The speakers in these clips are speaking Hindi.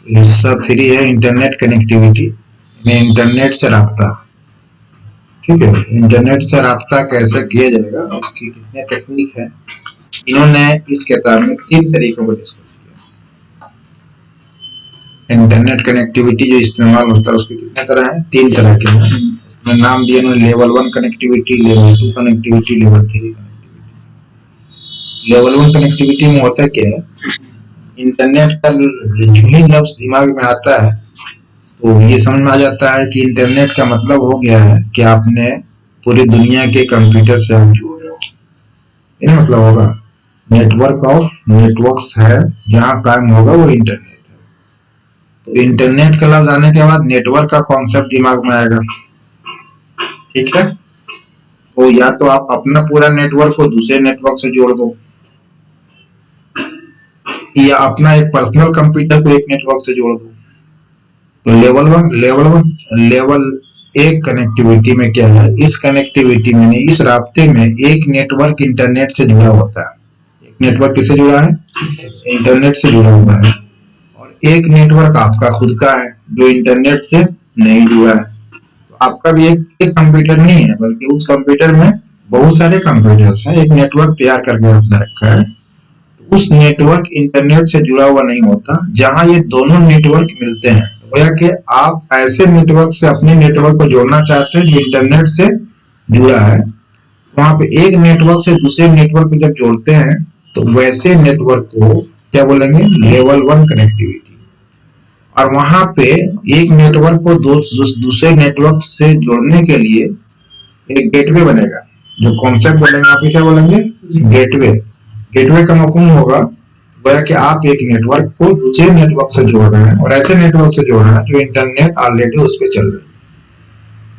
हिस्सा 3 है इंटरनेट कनेक्टिविटी, इंटरनेट से राब्ता। ठीक है, इंटरनेट से राब्ता कैसे किया जाएगा, उसकी कितने टेक्निक है, इन्होंने इस किताब में 3 तरीकों को डिस्कस किया। इंटरनेट कनेक्टिविटी जो इस्तेमाल होता है उसके कितने तरह है, 3 तरह के हैं। उसमें नाम दिए उन्होंने level 1 connectivity, level 2 connectivity, level 3 connectivity. Level 1 connectivity में होता क्या है, इंटरनेट का जो ही लफ्ज दिमाग में आता है तो ये समझ में आ जाता है कि इंटरनेट का मतलब हो गया है कि आपने पूरी दुनिया के कंप्यूटर से आप जुड़ रहे हो। ये मतलब होगा नेटवर्क ऑफ नेटवर्क्स है, जहां कायम होगा वो इंटरनेट है। तो इंटरनेट का लफ्ज आने के बाद नेटवर्क का कॉन्सेप्ट दिमाग में आएगा। ठीक है, तो या तो आप अपना पूरा नेटवर्क को दूसरे नेटवर्क से जोड़ दो, या अपना एक पर्सनल कंप्यूटर को एक नेटवर्क से जोड़ दो। तो लेवल 1 कनेक्टिविटी में क्या है, इस कनेक्टिविटी में नहीं, इस राब्ते में एक नेटवर्क इंटरनेट से जुड़ा होता है। एक नेटवर्क किससे जुड़ा है, इंटरनेट से जुड़ा हुआ है। और एक नेटवर्क आपका खुद का है जो इंटरनेट से नहीं जुड़ा है। तो आपका भी एक कंप्यूटर नहीं है, बल्कि उस कंप्यूटर में बहुत सारे कंप्यूटर्स हैं, एक नेटवर्क तैयार करके आपने रखा है। उस नेटवर्क इंटरनेट से जुड़ा हुआ नहीं होता, जहां ये दोनों नेटवर्क मिलते हैं। गोया कि आप ऐसे नेटवर्क से अपने नेटवर्क को जोड़ना चाहते हैं जो इंटरनेट से जुड़ा है, तो वहां पे एक नेटवर्क से दूसरे नेटवर्क को जब जोड़ते हैं तो वैसे नेटवर्क को क्या बोलेंगे, लेवल 1 कनेक्टिविटी। और वहां पे एक नेटवर्क को दूसरे नेटवर्क से जोड़ने के लिए एक गेटवे बनेगा। जो कॉन्सेप्ट बोलेंगे आप क्या बोलेंगे, गेटवे। गेटवे का मतलब होगा गोया कि आप एक नेटवर्क को दूसरे नेटवर्क से जोड़ रहे हैं, और ऐसे नेटवर्क से जोड़ रहे हैं जो इंटरनेट ऑलरेडी उस पर चल रहा है।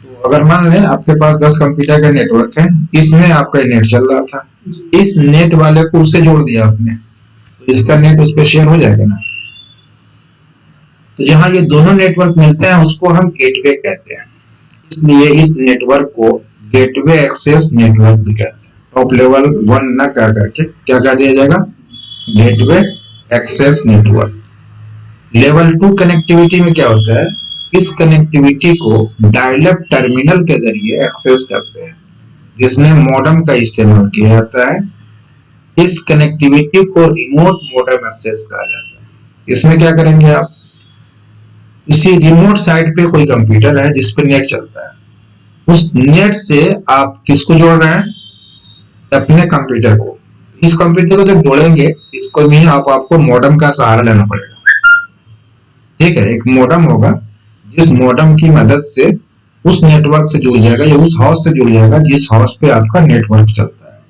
तो अगर मान लें आपके पास 10 कंप्यूटर का नेटवर्क है, इसमें आपका नेट चल रहा था, इस नेट वाले को उससे जोड़ दिया आपने, तो इसका नेट उस पर शेयर हो जाएगा ना। तो जहां ये दोनों नेटवर्क मिलते हैं उसको हम गेटवे कहते हैं। इसलिए इस नेटवर्क को गेटवे एक्सेस नेटवर्क भी कहते हैं। टॉप लेवल 1 न कह करके क्या कह दिया जाएगा, gateway access network. Level 2 connectivity में क्या होता है, इस कनेक्टिविटी को डायल-अप टर्मिनल के जरिए एक्सेस करते हैं, जिसमें मॉडेम का इस्तेमाल किया जाता है। इस कनेक्टिविटी को रिमोट मॉडेम एक्सेस कहा जाता है। इसमें क्या करेंगे आप, किसी रिमोट साइट पे कोई कंप्यूटर है जिस पे नेट चलता है, उस नेट से आप किसको जोड़ रहे हैं, अपने कंप्यूटर को। इस कंप्यूटर को जब जोड़ेंगे, इसको भी आपको मॉडेम का सहारा लेना पड़ेगा। ठीक है, एक मॉडेम होगा जिस मॉडेम की मदद से उस नेटवर्क से जुड़ जाएगा या उस हाउस से जुड़ जाएगा जिस हाउस पे आपका नेटवर्क चलता है।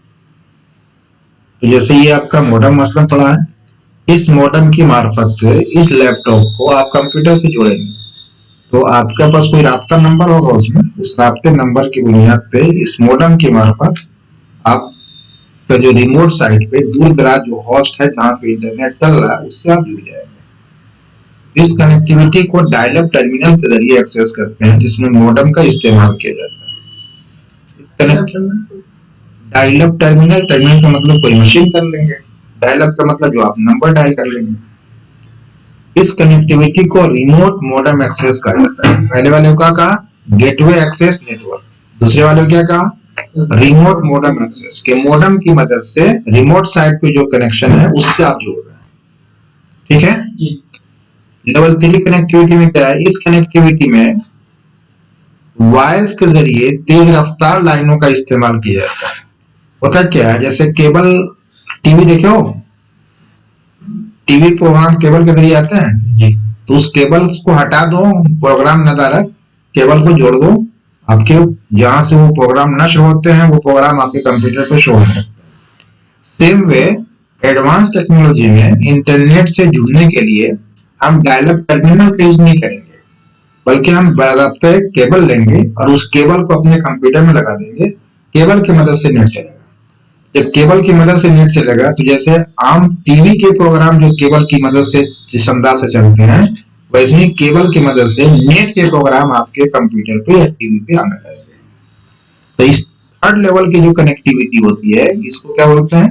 तो जैसे ये आपका मॉडेम मसलन पड़ा है, इस मॉडेम की मार्फत से इस लैपटॉप को आप कंप्यूटर से जोड़ेंगे, तो आपके पास कोई राब्ता नंबर होगा, उसमें उस राब्ते नंबर की बुनियाद पे इस मॉडेम की मार्फत आपका जो रिमोट साइट पे दूर दराज जो होस्ट है जहां पे इंटरनेट चल रहा है उससे आप जुड़ जाएंगे। इस कनेक्टिविटी को डायल-अप टर्मिनल के जरिए एक्सेस करते हैं, जिसमें मॉडेम का इस्तेमाल किया जाता है। इस कनेक्ट डायल-अप टर्मिनल, टर्मिनल का मतलब कोई मशीन कर लेंगे, डायल-अप का मतलब जो आप नंबर डायल कर लेंगे। इस कनेक्टिविटी को रिमोट मॉडेम एक्सेस कहा जाता है। पहले वाले को क्या कहा, गेटवे एक्सेस नेटवर्क। दूसरे वाले को क्या कहा, रिमोट मॉडेम एक्सेस। के मॉडेम की मदद से रिमोट साइट पे जो कनेक्शन है उससे आप जोड़ रहे हैं। ठीक है, लेवल 3 कनेक्टिविटी में क्या है, इस कनेक्टिविटी में वायर्स के जरिए तेज रफ्तार लाइनों का इस्तेमाल किया जाता है। होता क्या है, जैसे केबल टीवी देखे हो, टीवी प्रोग्राम केबल के जरिए आते हैं, तो उस केबल को हटा दो, प्रोग्राम नदारक केबल को जोड़ दो, आपके जहां से वो प्रोग्राम नष्ट होते हैं वो प्रोग्राम आपके कंप्यूटर पे शो होंगे। सेम वे एडवांस टेक्नोलॉजी में इंटरनेट से जुड़ने के लिए हम डायल-अप टर्मिनल का यूज नहीं करेंगे, बल्कि हम बाकायदा केबल लेंगे और उस केबल को अपने कंप्यूटर में लगा देंगे। केबल की मदद से नेट चलेगा। जब केबल की मदद से नेट चलेगा तो जैसे आम टीवी के प्रोग्राम जो केबल की मदद से जिस अंदाज से चलते हैं, वैसे ही केबल की मदद से नेट के प्रोग्राम आपके कंप्यूटर पे या टीवी पे आने लगेंगे। तो इस थर्ड लेवल की जो कनेक्टिविटी होती है इसको क्या बोलते हैं,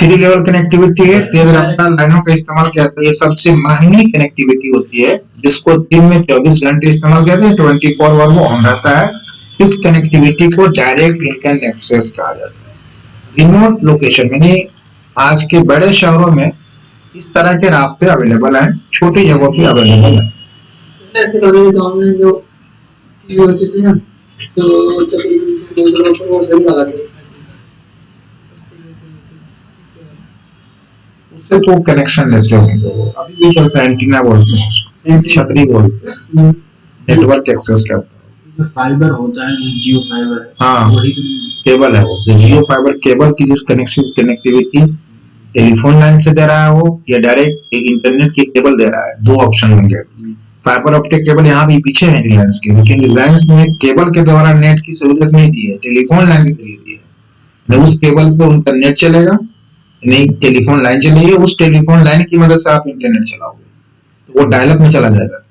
3 लेवल कनेक्टिविटी है, तेज रफ्तार लाइनों का इस्तेमाल किया जाता है। ये सबसे महंगी कनेक्टिविटी होती है, जिसको दिन में 24 घंटे इस्तेमाल किया जाता है, 24 आवर वो ऑन रहता है। इस कनेक्टिविटी को डायरेक्ट इंटरनेट एक्सेस कहा जाता है। रिमोट लोकेशन यानी आज के बड़े शहरों में इस तरह के रास्ते अवेलेबल हैं, छोटी जगहों पे अवेलेबल है। ऐसे कभी गांव में जो टीवी होती थी ना, तो तकरीबन दूसरों पर वो जम लगाते थे, उससे तो कनेक्शन लेते होंगे वो। अभी भी चलता है, एंटीना बोलते हैं उसको, छतरी बोलते हैं, नेटवर्क एक्सेस करता है। फाइबर होता है, जियो फाइबर, हाँ वही केबल है वो। तो जियो फाइबर केबल की जो कनेक्टिविटी टेलीफोन लाइन से दे रहा है वो, या डायरेक्ट इंटरनेट की केबल दे रहा है, दो ऑप्शन होंगे। फाइबर ऑप्टिक केबल यहाँ भी पीछे है रिलायंस की, लेकिन रिलायंस ने केबल के द्वारा नेट की सहूलियत नहीं दी है, टेलीफोन लाइन के जरिए दी है। न उस केबल पे उनका नेट चलेगा, नहीं टेलीफोन लाइन चलेगी, उस टेलीफोन लाइन की मदद से आप इंटरनेट चलाओगे तो वो डायलअप में चला जाएगा।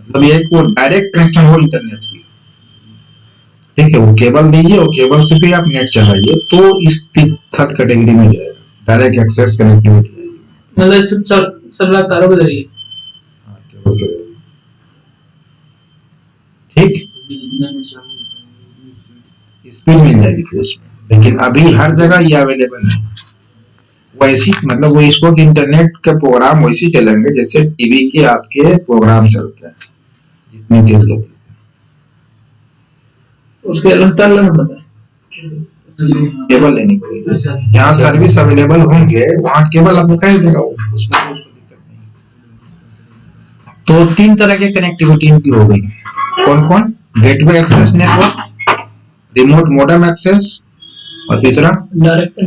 मतलब ये वो डायरेक्ट कनेक्शन हो इंटरनेट की, ठीक है। वो केबल दीजिए और केबल से भी आप नेट चलाइए, तो इस थर्ड कैटेगरी में जाएगा, डायरेक्ट एक्सेस कनेक्टिविटी। मतलब सब तारों के जरिए, ठीक, स्पीड मिल जाएगी फिर उसमें। लेकिन अभी हर जगह ये अवेलेबल है वैसी, मतलब वो इसको इंटरनेट के प्रोग्राम वैसे चलेंगे जैसे टीवी के आपके प्रोग्राम चलते हैं, जितनी तेज गति उसके रफ्तार लेना पड़ता है, केबल लेनी पड़ेगी। जहाँ सर्विस अवेलेबल होंगे वहाँ केबल आपको खरीद देगा, उसमें कोई दिक्कत नहीं। तो 3 तरह के कनेक्टिविटी इनकी हो गई। कौन कौन? Gateway access network, remote modem access, और तीसरा डायरेक्ट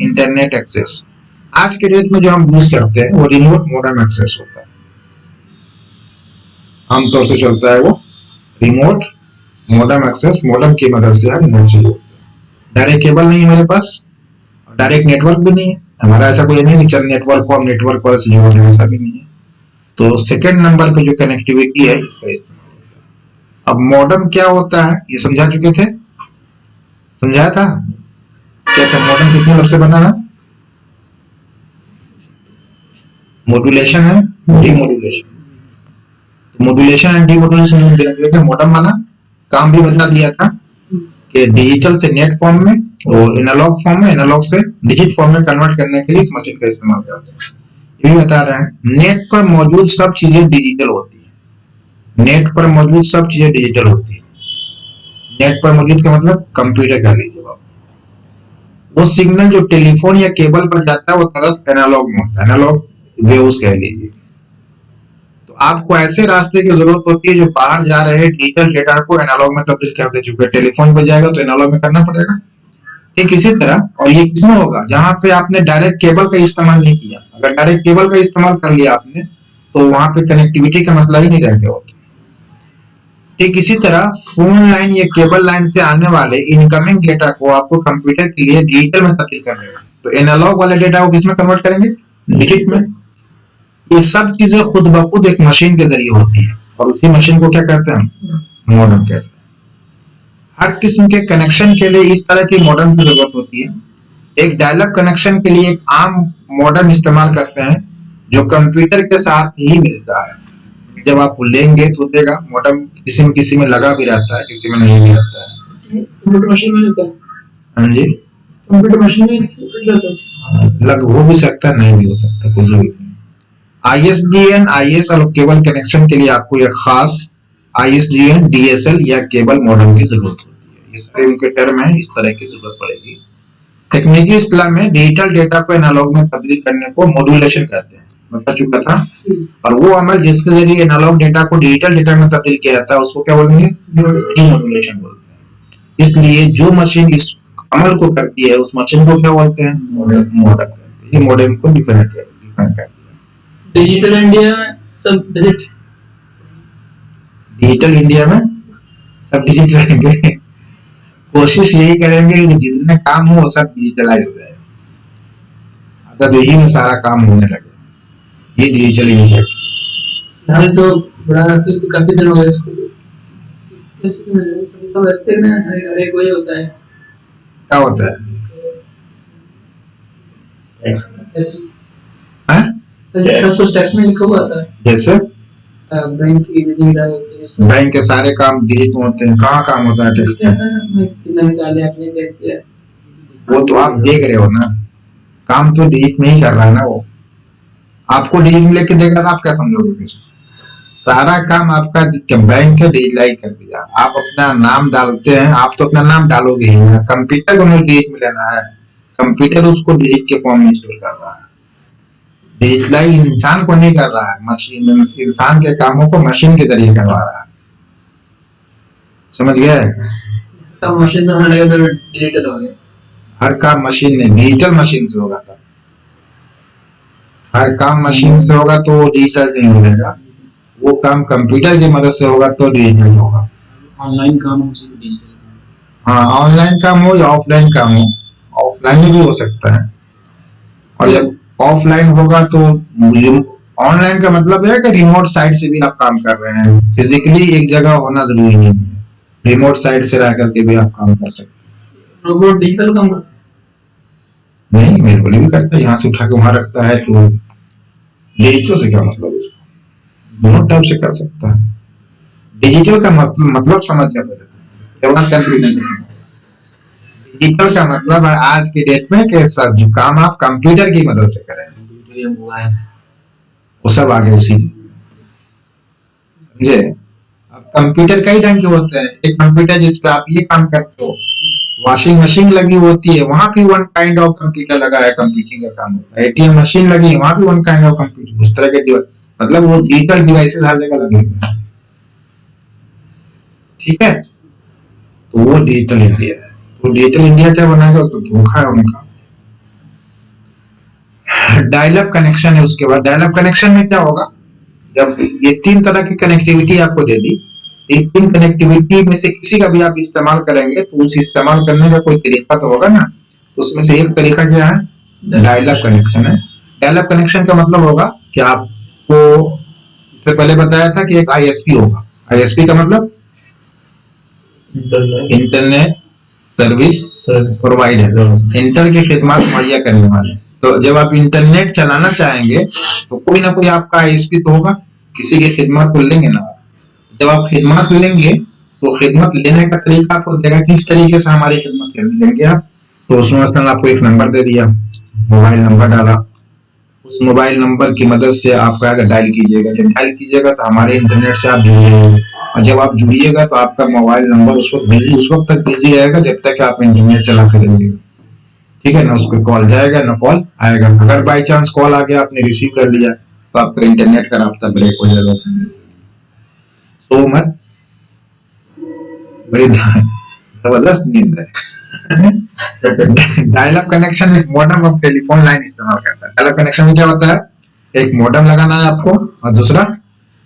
इंटरनेट एक्सेस। आज के डेट में जो हम यूज करते हैं वो रिमोट मॉडेम एक्सेस होता है, आमतौर से चलता है वो रिमोट मॉडेम एक्सेस। मॉडेम की मदद से हम रिमोट से जोड़ते हैं। डायरेक्ट केबल नहीं है हमारे पास, डायरेक्ट नेटवर्क भी नहीं है हमारा, ऐसा कोई नहीं कि चल नेटवर्क को हम नेटवर्क पर से जोड़ रहे हैं, ऐसा भी नहीं है। तो सेकंड नंबर पे जो कनेक्टिविटी है इसका इस्तेमाल होता है। अब मॉडेम क्या होता है ये समझा चुके थे, समझाया था क्या था? मॉडेम कितने लफ्ज से बना है? मॉड्यूलेशन है, demodulation. Modulation and demodulation modem बना, काम भी बता दिया था कि डिजिटल से नेट फॉर्म में और एनालॉग फॉर्म में, एनालॉग से डिजिट फॉर्म में कन्वर्ट करने के लिए इस मशीन का इस्तेमाल करते हैं। ये भी बता रहे हैं नेट पर मौजूद सब चीजें डिजिटल होती है। नेट पर मौजूद सब चीजें डिजिटल होती है। नेट पर मौजूद का मतलब कंप्यूटर कह लीजिए आप। वो सिग्नल जो टेलीफोन या केबल पर जाता है वो तरस एनालॉग में होता है, एनालॉग वेव्स कह लीजिए। तो आपको ऐसे रास्ते की जरूरत होती है जो बाहर जा रहे डिजिटल डेटा को एनालॉग में तब्दील कर दे चुके। टेलीफोन पर जाएगा तो एनालॉग में करना पड़ेगा, ठीक इसी तरह। और ये किसमें होगा? जहां पे आपने डायरेक्ट केबल का इस्तेमाल नहीं किया। अगर डायरेक्ट केबल का इस्तेमाल कर लिया आपने तो वहां पे कनेक्टिविटी का मसला ही नहीं रह गया होता। ठीक इसी तरह फोन लाइन या केबल लाइन से आने वाले इनकमिंग डेटा को आपको कंप्यूटर के लिए डिजिटल में तब्दील कर देगा। तो एनालॉग वाले डेटा को किसमें कन्वर्ट करेंगे? डिजिट में। ये सब चीजें खुद ब खुद एक मशीन के जरिए होती है, और उसी मशीन को क्या कहते हैं? मॉडेम कहते हैं। हर किस्म के कनेक्शन के लिए इस तरह की मॉडेम की जरूरत होती है। एक डायलअप कनेक्शन के लिए एक आम मॉडेम इस्तेमाल करते हैं जो कंप्यूटर के साथ ही मिलता है। जब आप लेंगे तो देगा मॉडेम, किसी में लगा भी रहता है, किसी में नहीं भी रहता है। कंप्यूटर मशीन में होता है। हाँ जी, कंप्यूटर मशीन में रहता है। लग हो भी सकता है, नहीं भी हो सकता, कुछ भी। ISDN, IS और केबल कनेक्शन के लिए आपको एक खास ISDN, DSL या केबल मॉडेम की जरूरत होती है। इस तरह के टर्म है, इस तरह की जरूरत पड़ेगी। तकनीकी इस्तेलाह में डिजिटल डेटा को एनालॉग में तब्दील करने को मॉड्यूलेशन कहते हैं, बता चुका था। और वो अमल जिसके जरिए एनालॉग डेटा को डिजिटल डेटा में तब्दील किया जाता है उसको क्या बोलेंगे? डीमॉड्यूलेशन बोलते हैं। इसलिए जो मशीन इस अमल को करती है उस मशीन को क्या बोलते हैं? मॉडेम कहते हैं। ये मॉडेम को डिफाइन करते हैं। डिजिटल इंडिया में सब डिजिट, डिजिटल इंडिया में सब डिजिटल रहेंगे। कोशिश यही करेंगे कि जितने काम हो सब डिजिटलाइज हो जाए, तो यही में सारा काम होने लगे। ये डिजिटल इंडिया की तो बड़ा काफी दिन हो गए इसको। तो वैसे में हर एक वही होता है। क्या होता है? ऐसे हैं? सब कुछ टेक्स्ट में लिखा हुआ आता है। जैसे बैंक की रीडिंग होती है सब। बैंक के सारे काम डिजिट में होते हैं, कहाँ काम होता है टेक्स्ट में? कितना निकाले आपने देख दिया, वो तो आप देख रहे हो ना, काम तो डिजिट में ही कर रहा है ना वो। आपको डिजिट में लेके देगा तो आप क्या समझोगे फिर? सारा काम आपका बैंक का डिजिटलाइज कर दिया। आप अपना नाम डालते हैं, आप तो अपना नाम डालोगे ही ना, कंप्यूटर को डिजिट में लेना है, कंप्यूटर उसको डिजिट के फॉर्म में स्टोर कर रहा है। डिजिटलाइज इंसान को नहीं कर रहा है, मशीन इंसान के कामों को मशीन के जरिए करवा रहा है। समझ गए? तो मशीन से हटेगा तो डिजिटल हो गया। हर काम मशीन नहीं, डिजिटल मशीन से होगा। तब हर काम मशीन से होगा तो वो डिजिटल नहीं हो जाएगा, वो काम कंप्यूटर की मदद से होगा तो डिजिटल होगा। ऑनलाइन काम हो सकता डिजिटल। हाँ, ऑनलाइन काम हो या ऑफलाइन काम हो, ऑफलाइन में भी हो सकता है। और जब ऑफलाइन होगा तो ऑनलाइन का मतलब है कि रिमोट साइट से भी आप काम कर रहे हैं, फिजिकली एक जगह होना जरूरी नहीं है, रिमोट साइट से रह करके भी आप काम कर सकते हैं। रोबोट डिजिटल काम करता है? नहीं, मेरे को भी करता है, यहाँ से उठा के वहां रखता है, तो डिजिटल से क्या मतलब है? दोनों टाइप से कर सकता है। डिजिटल का मतलब समझ जाता है। डिजिटल का मतलब है आज के डेट में कि सब जो काम आप कंप्यूटर की मदद से करें, वो सब आगे उसी समझे। अब कंप्यूटर कई ढंग के होते हैं। एक कंप्यूटर जिसपे आप ये काम करते हो, वॉशिंग मशीन लगी होती है, वहां भी वन काइंड ऑफ कंप्यूटर लगा है, कंप्यूटिंग का काम होता है। एटीएम मशीन लगी है, वहां भी वन काइंड ऑफ कंप्यूटर, इस तरह के मतलब वो डिजिटल डिवाइसेस हर जगह लगे हुए हैं। ठीक है, तो वो डिजिटल इंडिया है। तो डिजिटल इंडिया क्या बनाएगा? तो धोखा है उनका। डायल अप कनेक्शन है, उसके बाद डायल अप कनेक्शन में क्या होगा, जब ये 3 तरह की कनेक्टिविटी आपको दे दी, इस 3 कनेक्टिविटी में से किसी का भी आप इस्तेमाल करेंगे तो उस इस्तेमाल करने का कोई तरीका तो होगा ना। तो उसमें से एक तरीका क्या है? डायल अप कनेक्शन है। डायल अप कनेक्शन का मतलब होगा कि आपको इससे पहले बताया था कि एक आईएसपी होगा। आईएसपी का मतलब इंटरनेट सर्विस प्रोवाइडर, इंटर की खिदमत मुहैया करने वाले। तो जब आप इंटरनेट चलाना चाहेंगे तो कोई ना कोई आपका आईएसपी तो होगा, किसी की खिदमत तो लेंगे ना। जब आप खिदमत लेंगे तो खिदमत लेने का तरीका आपको देगा, किस तरीके से हमारी खिदमत लेंगे आप। तो उसमें मसलन आपको एक नंबर दे दिया, मोबाइल नंबर डाला, उस मोबाइल नंबर की मदद से आपका अगर डायल कीजिएगा, जब डायल कीजिएगा तो हमारे इंटरनेट से आप जुड़िएगा, और जब आप जुड़िएगा तो आपका मोबाइल नंबर उस वक्त तक बिजी रहेगा जब तक आप इंटरनेट चला कर रहिएगा। ठीक है ना, उस पर कॉल जाएगा ना कॉल आएगा। अगर बाई चांस कॉल आ गया, आपने रिसीव कर लिया, तो आपका इंटरनेट का रास्ता ब्रेक हो जाएगा। सो मत, बड़ी जबरदस्त नींद है। डायल अप कनेक्शन में मॉडेम और टेलीफोन लाइन इस्तेमाल करता है। डायल अप कनेक्शन में क्या होता है, एक मॉडेम लगाना है आपको और दूसरा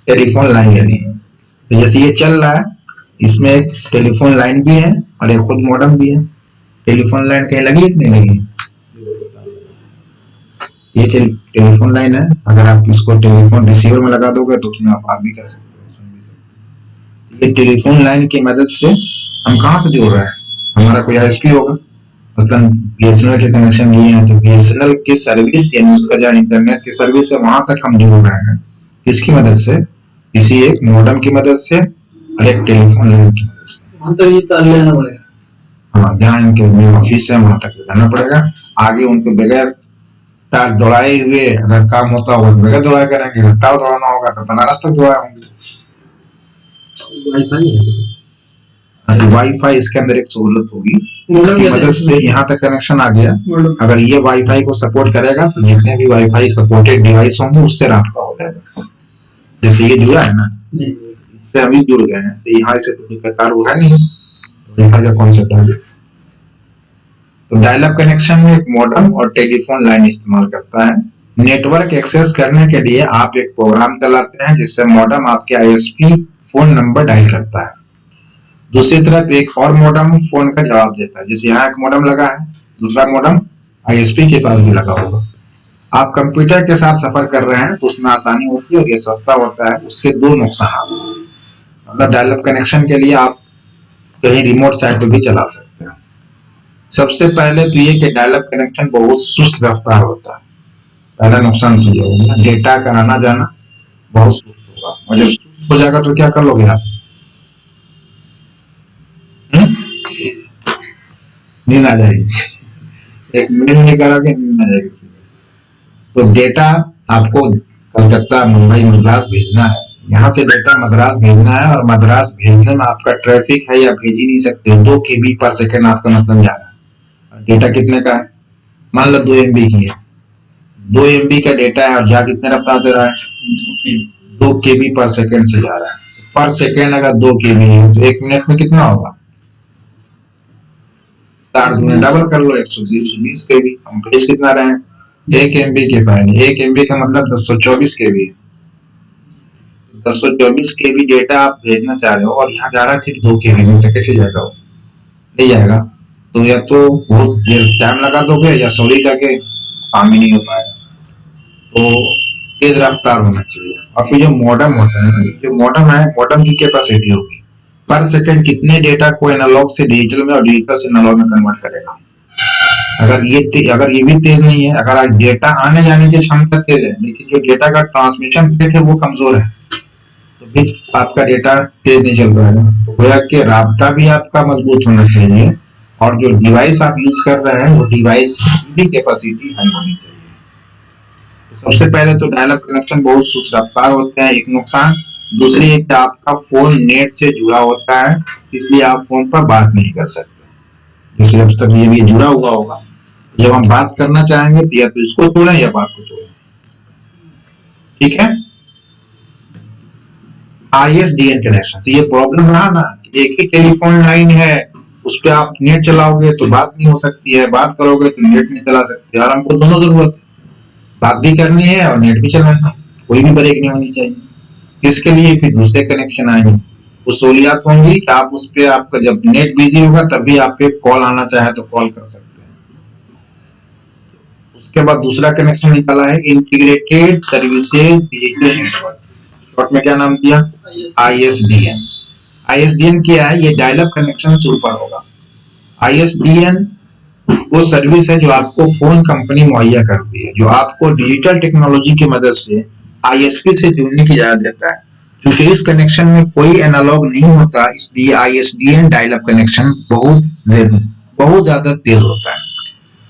टेलीफोन लाइन लेनी है। तो जैसे ये चल रहा है, इसमें एक टेलीफोन लाइन भी है और एक खुद मॉडेम भी है। टेलीफोन लाइन कहीं लगी है कि नहीं लगी? ये टेलीफोन लाइन है। अगर आप इसको टेलीफोन रिसीवर में लगा दोगे तो उसमें आप बात भी कर सकते हो, सुन भी सकते हो। ये टेलीफोन लाइन की मदद से हम कहाँ से जुड़ रहे हैं, हमारा कोई आईएसपी होगा, मतलब बीएसएनएल के कनेक्शन लिए हैं, तो बीएसएनएल की सर्विस यानी उसका जो इंटरनेट की सर्विस है वहां तक हम जुड़ रहे हैं। किसकी मदद से? किसी एक मॉडेम की मदद से और एक टेलीफोन लाइन की मदद से। वहां तक ये तार लेना पड़ेगा। हाँ, जहाँ इनके मेन ऑफिस है वहां तक जाना पड़ेगा। आगे उनको बगैर तार दौड़ाए हुए अगर काम होता होगा तो बगैर दौड़ाए करेंगे, अगर तार दौड़ाना होगा तो बनारस तक दौड़ाए होंगे। वाईफाई इसके अंदर एक सहूलत होगी, इसकी मदद से यहाँ तक कनेक्शन आ गया। अगर ये वाईफाई को सपोर्ट करेगा तो जितने भी वाईफाई सपोर्टेड डिवाइस होंगे उससे राब्ता हो जाएगा। जैसे ये जुड़ा है ना, इससे हम जुड़ गए हैं, तो यहाँ से तो तार उड़ा नहीं, वाईफाई का कॉन्सेप्ट आ गया। तो डायल अप कनेक्शन में एक मॉडेम और टेलीफोन लाइन इस्तेमाल करता है। नेटवर्क एक्सेस करने के लिए आप एक प्रोग्राम चलाते हैं जिससे मॉडेम आपके आईएसपी फोन नंबर डायल करता है। दूसरी तरफ एक और मॉडेम फोन का जवाब देता है। जैसे यहाँ एक मॉडेम लगा है, दूसरा मॉडेम आईएसपी के पास भी लगा होगा। आप कंप्यूटर के साथ सफर कर रहे हैं तो उसमें आसानी होती है और ये सस्ता होता है। उसके 2 नुकसान, मतलब डायल अप कनेक्शन के लिए आप कहीं रिमोट साइट पे भी चला सकते हैं, सबसे पहले तो ये कि डायल अप कनेक्शन बहुत सुस्त रफ्तार होता है, पहला नुकसान तो ये हो गया, डेटा का आना जाना बहुत सुस्त होगा, और जब सुस्त हो जाएगा तो क्या कर लोगे आप? हम्म? नींद आ जाएगी। एक मेल नहीं करोगे, नींद आ जाएगी उसी में। तो डेटा आपको कलकत्ता, मुंबई, मद्रास भेजना है, यहाँ से डेटा मद्रास भेजना है, और मद्रास भेजने में आपका ट्रैफिक है या भेज ही नहीं सकते, 2 KB पर सेकंड आपका मसलन जा रहा है। डेटा कितने का है? मान लो 2 MB की है, 2 MB का डेटा है और जा कितने रफ्तार से रहा है? 2 KB पर सेकंड से जा रहा है। पर सेकंड अगर 2 KB है तो 1 मिनट में कितना होगा? 60 गुना डबल कर लो, 120 KB। हम भेज कितना रहे हैं? 1 MB के फाइल, 1 MB का मतलब 1024 KB है। 1024 KB डेटा आप भेजना चाह रहे हो और यहाँ जा रहा है सिर्फ 2 KB में, तो कैसे जाएगा वो? नहीं जाएगा। तो या तो बहुत देर टाइम लगा दोगे या सॉरी जाके काम ही नहीं हो पाएगा। तो तेज रफ्तार होना चाहिए। और फिर जो मॉडम होता है ना, जो मॉडम है, मॉडम की कैपेसिटी होगी पर सेकंड कितने डेटा को एनालॉग से डिजिटल में और डिजिटल से एनालॉग में कन्वर्ट करेगा। अगर ये भी तेज नहीं है, अगर डेटा आने जाने की क्षमता तेज है लेकिन जो डेटा का ट्रांसमिशन रेट है वो कमजोर है, तो भी आपका डेटा तेज नहीं चल पाएगा। तो गोया कि राब्ता भी आपका मजबूत होना चाहिए और जो डिवाइस आप यूज कर रहे हैं वो डिवाइस की भी कैपेसिटी हाई होनी चाहिए। तो सबसे पहले तो डायल अप कनेक्शन बहुत सुस्त रफ्तार होते हैं, एक नुकसान। दूसरी एक, आपका फोन नेट से जुड़ा होता है, इसलिए आप फोन पर बात नहीं कर सकते। जैसे जब तक ये भी जुड़ा हुआ होगा, जब हम बात करना चाहेंगे तो या तो इसको तोड़ें या बात को तोड़ें। ठीक है। ISDN कनेक्शन, तो ये प्रॉब्लम रहा ना, एक ही टेलीफोन लाइन है, उस पर आप नेट चलाओगे तो बात नहीं हो सकती है, बात करोगे तो नेट नहीं चला सकते, और हमको दोनों जरूरत है, बात भी करनी है और नेट भी चलाना है, कोई भी ब्रेक नहीं होनी चाहिए। इसके लिए फिर दूसरे कनेक्शन आएंगे, वो सहूलियात होंगी कि आप उस पर, आपका जब नेट बिजी होगा तभी आप पे कॉल आना चाहे तो कॉल कर सकते हैं। उसके बाद दूसरा कनेक्शन निकाला है integrated services digital network, short में क्या नाम दिया? ISDN। ISDN क्या है? ये डायल अप कनेक्शन से ऊपर होगा। ISDN वो सर्विस है जो आपको फोन कंपनी मुहैया करती है, जो आपको डिजिटल टेक्नोलॉजी की मदद से ISP से जुड़ने की इजाजत देता है। क्योंकि इस कनेक्शन में कोई एनालॉग नहीं होता, इसलिए ISDN डायल अप कनेक्शन बहुत ज्यादा तेज होता है।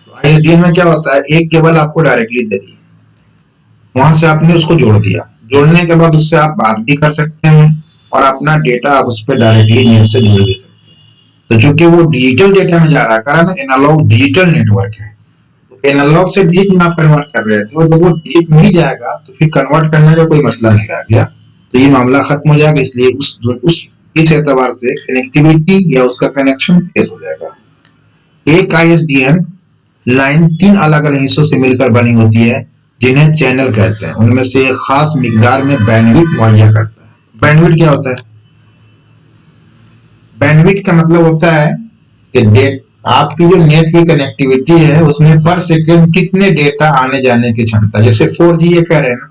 तो ISDN में क्या होता है, एक केबल आपको डायरेक्टली दे दी, वहां से आपने उसको जोड़ दिया, जोड़ने के बाद उससे आप बात भी कर सकते हैं और अपना डेटा आप उस पर डायरेक्टली नेट से जोड़ भी सकते हैं। तो चूंकि वो डिजिटल डेटा में जा रहा है, कारण एनालॉग डिजिटल नेटवर्क है, तो एनालॉग से डिजिट में आप कन्वर्ट कर रहे थे, और जब वो डिजिट में ही जाएगा तो फिर कन्वर्ट करने का कोई मसला नहीं रह गया, तो ये मामला खत्म हो जाएगा। इसलिए उस इस एतबार से कनेक्टिविटी या उसका कनेक्शन तेज हो जाएगा। एक ISDN लाइन 3 अलग अलग हिस्सों से मिलकर बनी होती है जिन्हें चैनल कहते हैं, उनमें से एक खास मिकदार में बैंडविड्थ मुहैया करता है। बैंडविड्थ क्या होता है? बैंडविड्थ का मतलब होता है कि आपकी जो नेट की कनेक्टिविटी है उसमें पर सेकंड कितने डेटा आने जाने की क्षमता। जैसे 4G ये कह रहे हैं ना,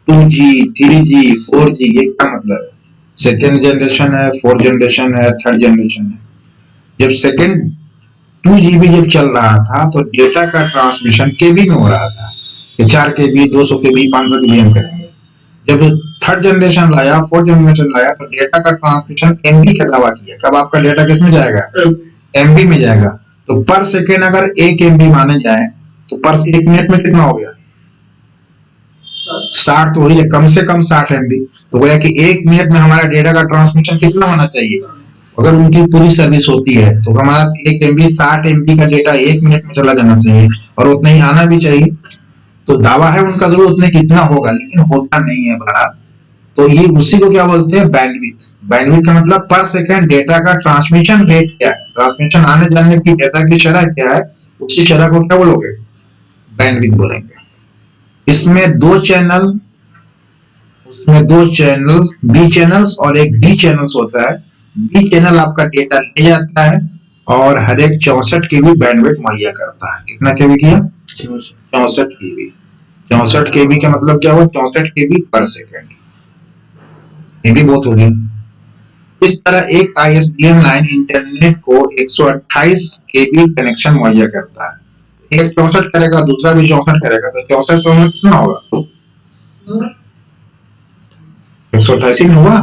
2G 3G 4G, ये क्या मतलब है? सेकेंड जनरेशन है, 4th जनरेशन है, 3rd जनरेशन है। जब सेकेंड 2GB जब चल रहा था तो डेटा का ट्रांसमिशन KB में हो रहा था, 4 KB 200 KB 500 KB हम करेंगे। जब 3rd जनरेशन लाया, 4th जनरेशन लाया, तो डेटा का ट्रांसमिशन MB का दावा किया। कब आपका डेटा किस में जाएगा? MB में जाएगा। तो पर सेकेंड अगर 1 MB माने जाए तो पर 1 मिनट में कितना हो गया? 60 तो वही है, कम से कम 60 MB। तो गोया कि 1 मिनट में हमारा डेटा का ट्रांसमिशन कितना होना चाहिए? अगर उनकी पूरी सर्विस होती है तो हमारा 1 MB 60 MB का डेटा 1 मिनट में चला जाना चाहिए, और उतना ही आना भी चाहिए। तो दावा है उनका जरूर उतने कितना होगा, लेकिन होता नहीं है बहरहाल। तो ये उसी को क्या बोलते हैं? बैंडविड्थ। बैंडविड्थ का मतलब पर सेकंड डेटा का ट्रांसमिशन रेट क्या है, ट्रांसमिशन आने जाने की डेटा की शरह क्या है, उसी शरह को क्या बोलोगे? बैंडविड्थ बोलेंगे। इसमें दो चैनल बी चैनल्स और एक डी चैनल्स होता है। बी चैनल आपका डेटा ले जाता है और हर एक 64 KB बैंडविड्थ मुहैया करता है। कितना KB किया? 64 KB। 64 KB का मतलब क्या हुआ? 64 KB पर सेकंड। ये भी बहुत हो गया। इस तरह एक ISDN लाइन इंटरनेट को 128 केबी कनेक्शन मुहैया करता है। एक 64 करेगा, दूसरा भी 64 करेगा, तो 64 64 कितना होगा? 128 में हुआ।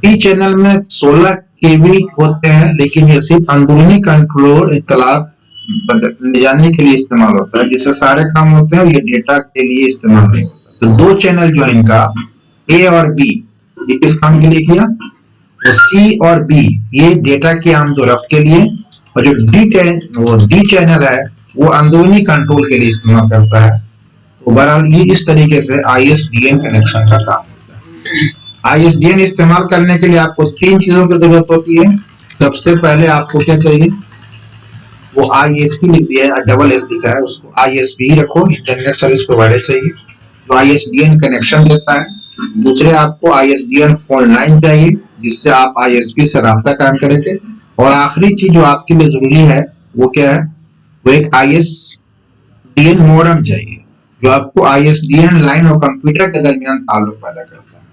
डी चैनल में 16 केबी होते हैं, लेकिन ये सिर्फ अंदरूनी कंट्रोल इत्तलात ले जाने के लिए इस्तेमाल होता है, जिससे सारे काम होते हैं, ये डेटा के लिए इस्तेमाल नहीं होता। तो दो चैनल जो है इनका ए और बी, ये किस काम के लिए किया? तो सी और बी ये डेटा की आमदोरफ्त के लिए, और जो डी चैनल है वो अंदरूनी कंट्रोल के लिए इस्तेमाल करता है। तो बहरहाल ये इस तरीके से ISDN कनेक्शन का काम होता है। ISDN इस्तेमाल करने के लिए आपको तीन चीजों की जरूरत होती है। सबसे पहले आपको क्या चाहिए? वो ISP लिख दिया है, डबल एस लिखा है, उसको ISP ही रखो, इंटरनेट सर्विस प्रोवाइडर चाहिए जो ISDN कनेक्शन देता है। दूसरे आपको ISDN फोन लाइन चाहिए, जिससे आप ISP से राब्ता कायम करेंगे। और आखिरी चीज जो आपके लिए जरूरी है वो क्या है? वो एक ISDN मॉडेम चाहिए, जो आपको ISDN लाइन और कंप्यूटर के दरमियान ताल्लुक पैदा करता है।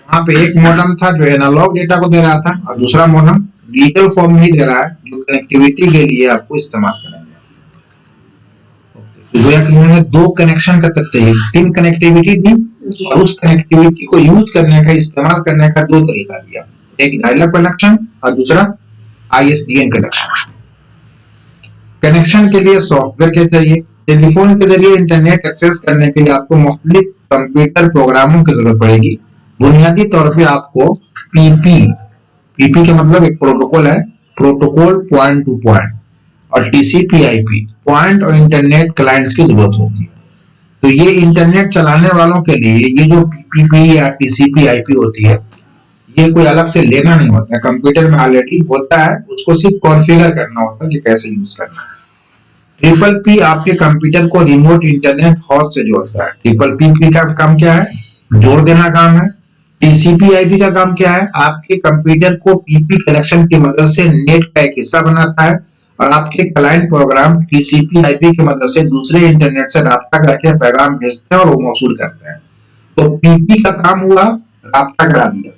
वहां पे एक मॉडेम था जो एनालॉग डेटा को दे रहा था, और दूसरा मॉडेम डिजिटल फॉर्म में ही दे रहा है, जो कनेक्टिविटी के लिए आपको इस्तेमाल करेंगे। तो गोया कि उन्होंने दो कनेक्शन का तथ्य, तीन कनेक्टिविटी दी, और उस कनेक्टिविटी को यूज करने का, इस्तेमाल करने का दो तरीका दिया, एक डायलअप कनेक्शन और दूसरा ISDN कनेक्शन। कनेक्शन के लिए सॉफ्टवेयर क्या चाहिए? टेलीफोन के जरिए इंटरनेट एक्सेस करने के लिए आपको मुख्तलिफ कंप्यूटर प्रोग्रामों की जरूरत पड़ेगी। बुनियादी तौर पे आपको पीपी का मतलब एक प्रोटोकॉल है, प्रोटोकॉल पॉइंट टू पॉइंट, और TCP/IP पॉइंट और इंटरनेट क्लाइंट्स की जरूरत होती है। तो ये इंटरनेट चलाने वालों के लिए ये जो PPP या TCP/IP होती है, ये कोई अलग से लेना नहीं होता है, कंप्यूटर में ऑलरेडी होता है, उसको सिर्फ कॉन्फ़िगर करना होता है कि कैसे यूज करना है। PPP आपके कंप्यूटर को रिमोट इंटरनेट होस्ट से जोड़ता है। PPP का काम क्या है? जोड़ देना काम है। TCP/IP का काम क्या है? आपके कंप्यूटर को PP कनेक्शन की मदद से नेट का एक हिस्सा बनाता है, और आपके क्लाइंट प्रोग्राम TCP/IP की मदद से दूसरे इंटरनेट से राब्ता करके पैगाम भेजते हैं और वो मौसूल करते हैं। तो PP का काम हुआ, राब्ता करा दिया,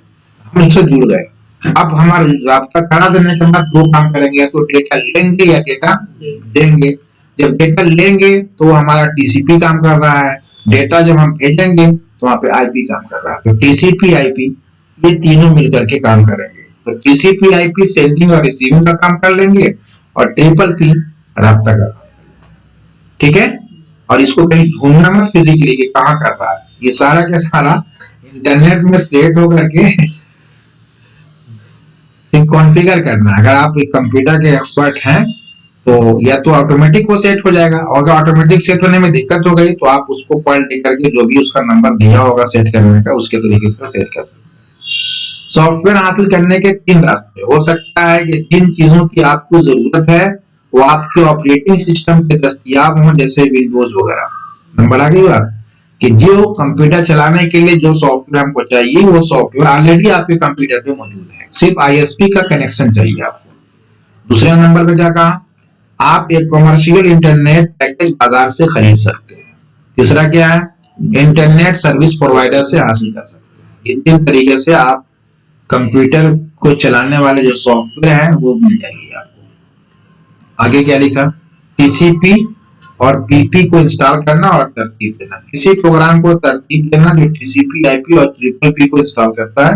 हम इससे जुड़ गए। अब हमारा राब्ता करा देने के बाद दो काम करेंगे, या तो डेटा लेंगे या डेटा देंगे। जब डेटा लेंगे तो हमारा TCP काम कर रहा है, डेटा जब हम भेजेंगे तो वहां पे IP काम कर रहा है। तो TCP/IP ये तीनों मिलकर के काम करेंगे। तो TCP/IP सेंडिंग और रिसीविंग का काम कर लेंगे, और PPP राब्ता का काम। ठीक है? और इसको कहीं ढूंढना मत फिजिकली कि कहाँ कर रहा है, ये सारा के सारा इंटरनेट में सेट होकर के सिर्फ कॉन्फ़िगर करना। अगर आप एक कंप्यूटर के एक्सपर्ट हैं तो या तो ऑटोमेटिक वो सेट हो जाएगा, और अगर ऑटोमेटिक सेट होने में दिक्कत हो गई तो आप उसको पॉइंट लिख करके जो भी उसका नंबर दिया होगा सेट करने का, उसके तरीके से सेट कर सकते हैं। सॉफ्टवेयर हासिल करने के तीन रास्ते हो सकता है कि जिन चीजों की आपको जरूरत है वो आपके ऑपरेटिंग सिस्टम पे दस्तयाब हो, जैसे विंडोज वगैरह। नंबर आ गई बात कि जो कंप्यूटर चलाने के लिए जो सॉफ्टवेयर हमको चाहिए वो सॉफ्टवेयर ऑलरेडी आपके कंप्यूटर पे मौजूद है, सिर्फ ISP का कनेक्शन चाहिए आपको। दूसरे नंबर पे क्या कहा? आप एक कमर्शियल इंटरनेट पैकेज बाजार से खरीद सकते हैं। तीसरा क्या है? इंटरनेट सर्विस प्रोवाइडर से हासिल कर सकते हैं। इन तीन तरीके से आप कंप्यूटर को चलाने वाले जो सॉफ्टवेयर है वो मिल जाएंगे आपको। आगे क्या लिखा? TCP और PP को इंस्टॉल करना और तरतीब देना। किसी प्रोग्राम को तरतीब देना जो TCP/IP और PPP को इंस्टॉल करता है,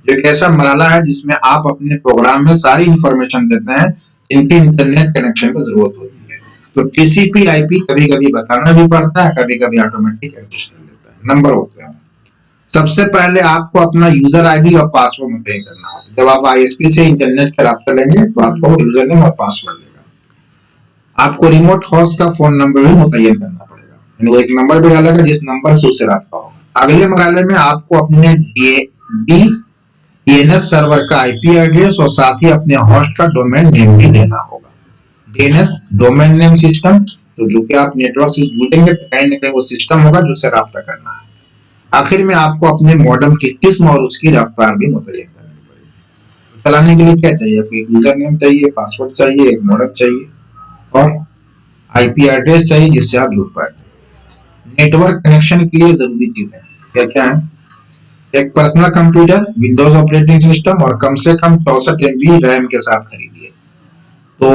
जो एक ऐसा मरहला है जिसमें आप अपने प्रोग्राम में सारी इंफॉर्मेशन देते हैं जिनकी इंटरनेट कनेक्शन की जरूरत होती है। तो TCP/IP कभी कभी बताना भी पड़ता है, कभी कभी ऑटोमेटिक एडजस्ट कर लेता है। नंबर होते हैं। सबसे पहले आपको अपना यूजर ID और पासवर्ड मुतय्यन करना होगा। जब आप ISP से इंटरनेट का राब्ता लेंगे तो आपको वो यूजर नेम और पासवर्ड देगा। आपको रिमोट होस्ट का फोन नंबर भी मुतय्यन करना पड़ेगा, वो एक नंबर भी डालेगा जिस नंबर से उससे राब्ता होगा। अगले मरहले में आपको अपने DNS सर्वर का IP एड्रेस और साथ ही अपने होस्ट का डोमेन नेम भी देना होगा। DNS डोमेन नेम सिस्टम, तो जो कि आप नेटवर्क से जुड़ेंगे तो कहीं ना कहीं वो सिस्टम होगा जो से राब्ता करना है। आखिर में आपको अपने मॉडेम की किस्म और उसकी रफ्तार भी मुतय्यन करनी पड़ेगी। तो चलाने के लिए क्या चाहिए? एक यूजर नेम चाहिए, पासवर्ड चाहिए, एक मॉडेम चाहिए और IP एड्रेस चाहिए जिससे आप जुड़ पाए। नेटवर्क कनेक्शन के लिए जरूरी चीजें क्या क्या है? एक personal computer Windows operating system और कम से कम 64 MB रैम के साथ खरीदिए। तो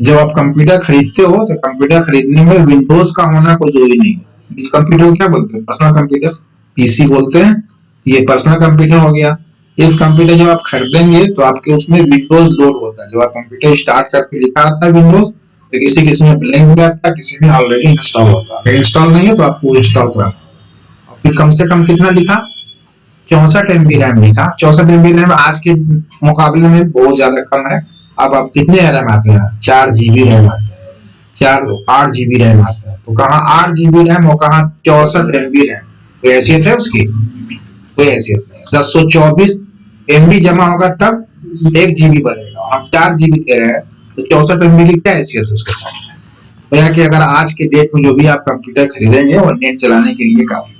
जब आप कंप्यूटर खरीदते हो तो कंप्यूटर खरीदने में विंडोज का होना कोई जरूरी नहीं है। इस कंप्यूटर को क्या बोलते हैं? पर्सनल कंप्यूटर, पीसी बोलते हैं। ये पर्सनल कंप्यूटर हो गया। इस कंप्यूटर जब आप खरीदेंगे तो आपके उसमें विंडोज लोड होता है। जब आप कंप्यूटर स्टार्ट करके लिखा आता है विंडोज, तो किसी में ब्लैंक में आता है, किसी में ऑलरेडी इंस्टॉल होता है। अगर इंस्टॉल नहीं है तो आपको इंस्टॉल कराना। और फिर कम से कम कितना लिखा? 64 MB रैम लिखा। 64 MB रैम आज के मुकाबले में बहुत ज्यादा कम है। अब आप कितने रैम आते हैं? 4 GB रैम आते हैं, 8 GB रैम आता है। तो कहाँ 8 GB रैम और कहाँ 64 MB रैम? कोई हैसियत है उसकी? कोई हैसियत नहीं। 1024 MB जमा होगा तब 1 GB बढ़ेगा। हम 4 GB दे रहे हैं तो 64 MB की क्या हैसियत है उसके साथ? तो यहाँ कि अगर आज के डेट में जो भी आप कंप्यूटर खरीदेंगे और नेट चलाने के लिए काफी।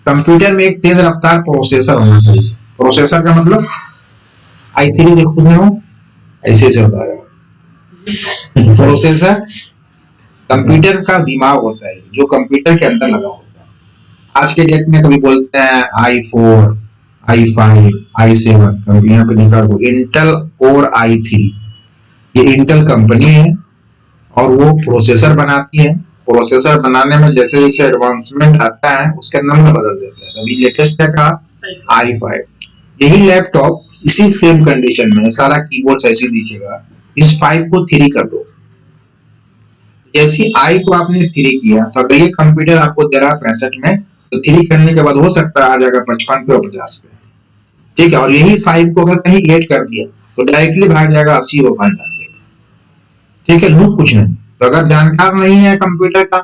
कंप्यूटर में एक तेज रफ्तार प्रोसेसर होना चाहिए। प्रोसेसर का मतलब i3 देखो हो, ऐसे चलता है। प्रोसेसर कंप्यूटर का दिमाग होता है जो कंप्यूटर के अंदर लगा होता है। आज के डेट में कभी बोलते हैं i4, i5, i7, कभी यहाँ पे लिखा हो इंटेल कोर i3। ये इंटेल कंपनी है और वो प्रोसेसर बनाती है। प्रोसेसर बनाने में जैसे जैसे एडवांसमेंट आता है उसका नंबर बदल देते हैं। अभी लेटेस्ट है कहा i5। यही लैपटॉप इसी सेम कंडीशन में सारा कीबोर्ड ऐसे दिखेगा। इस 5 को 3 कर दो। जैसे i को आपने 3 किया तो अगर ये कंप्यूटर आपको दे रहा है 65 में, तो 3 करने के बाद हो सकता है आ जाएगा 55 पे और 50 पे। ठीक है। और यही 5 को अगर कहीं 8 कर दिया तो डायरेक्टली भाग जाएगा 80 और 95। ठीक है। लूप कुछ नहीं। तो अगर जानकार नहीं है कंप्यूटर का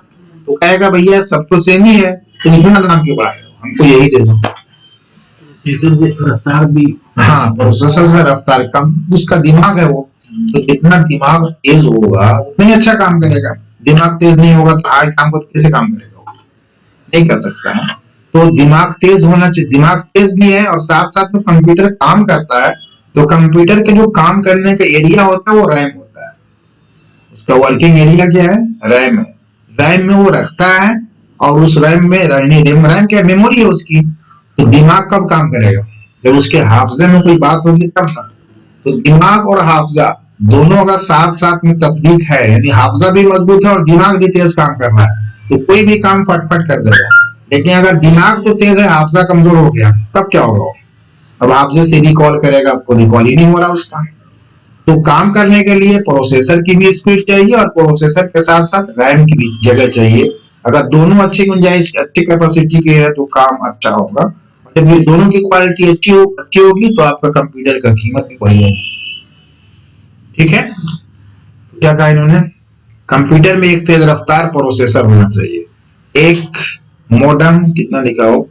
तो कहेगा भैया सब तो सेम ही है, तो इतना दाम क्यों बढ़ा रहे हो, हमको यही दे दो। रफ्तार भी, हाँ, प्रोसेसर से रफ्तार कम, उसका दिमाग है वो। तो जितना दिमाग तेज होगा उतना ही अच्छा काम करेगा। दिमाग तेज नहीं होगा तो हार्ड काम को कैसे काम करेगा? नहीं कर सकता है। तो दिमाग तेज होना चाहिए। दिमाग तेज भी है और साथ साथ में कंप्यूटर काम करता है। तो कंप्यूटर के जो काम करने का एरिया होता है वो रैम होता है। उसका वर्किंग एरिया क्या है? रैम है। रैम में वो रखता है और उस रैम में रैम क्या मेमोरी है उसकी। तो दिमाग कब काम करेगा? जब उसके हाफजे में कोई बात होगी तब ना। तो दिमाग और हाफजा दोनों का साथ साथ में तत्वीक है, यानी हाफजा भी मजबूत है और दिमाग भी तेज काम कर रहा है तो कोई भी काम फटफट कर देगा। लेकिन अगर दिमाग तो तेज है, हाफजा कमजोर हो गया, तब क्या होगा? अब हाफजे से रिकॉल करेगा, आपको रिकॉल ही नहीं हो रहा उसका। तो काम करने के लिए प्रोसेसर की भी स्पीड चाहिए और प्रोसेसर के साथ साथ रैम की भी जगह चाहिए। अगर दोनों अच्छी गुंजाइश, अच्छी कैपेसिटी की है तो काम अच्छा होगा। जब ये दोनों की क्वालिटी अच्छी होगी तो आपका कंप्यूटर का कीमत भी बढ़ जाएगी। ठीक है। क्या कहा इन्होंने? कंप्यूटर में एक तेज रफ्तार प्रोसेसर होना चाहिए। एक मॉडेम कितना लिखा हो?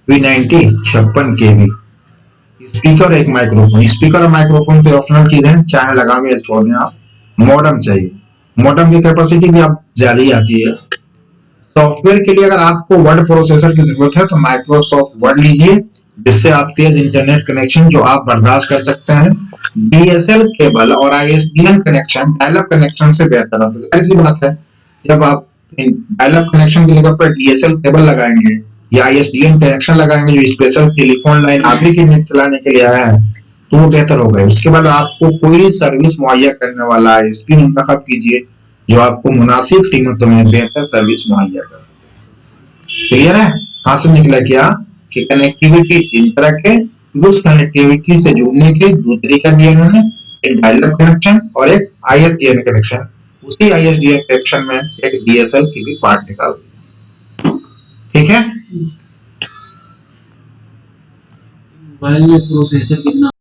V90 56 KB, स्पीकर, एक माइक्रोफोन। स्पीकर और माइक्रोफोन तो ऑप्शनल चीज है, चाहे लगाओगे या छोड़ दें आप। मॉडेम चाहिए। मॉडेम की कैपेसिटी भी आप ज्यादा ही आती है। सॉफ्टवेयर के लिए अगर आपको वर्ड प्रोसेसर की जरूरत है तो माइक्रोसॉफ्ट वर्ड लीजिए, जिससे आप तेज इंटरनेट कनेक्शन जो आप बर्दाश्त कर सकते हैं। DSL केबल और ISDN connection dial up connection से बेहतर होता है। ऐसी बात है, जब आप डायल अप कनेक्शन की जगह पर DSL केबल लगाएंगे या ISDN कनेक्शन लगाएंगे जो स्पेशल टेलीफोन लाइन आप ही के नेट चलाने के लिए आया है, तो वो बेहतर होगा। उसके बाद आपको कोई सर्विस मुहैया करने वाला ISP मुंतखब कीजिए जो आपको मुनासिब कीमतों में बेहतर सर्विस मुहैया कर सके। क्लियर है? कहां से निकला क्या कि कनेक्टिविटी 3 तरह के, उस कनेक्टिविटी से जुड़ने के 2 तरीका दिए उन्होंने, एक डायल अप कनेक्शन और एक ISDN कनेक्शन। उसी ISDN कनेक्शन में एक DSL की भी पार्ट निकाल दी। ठीक है। मोबाइल में प्रोसेसर कितना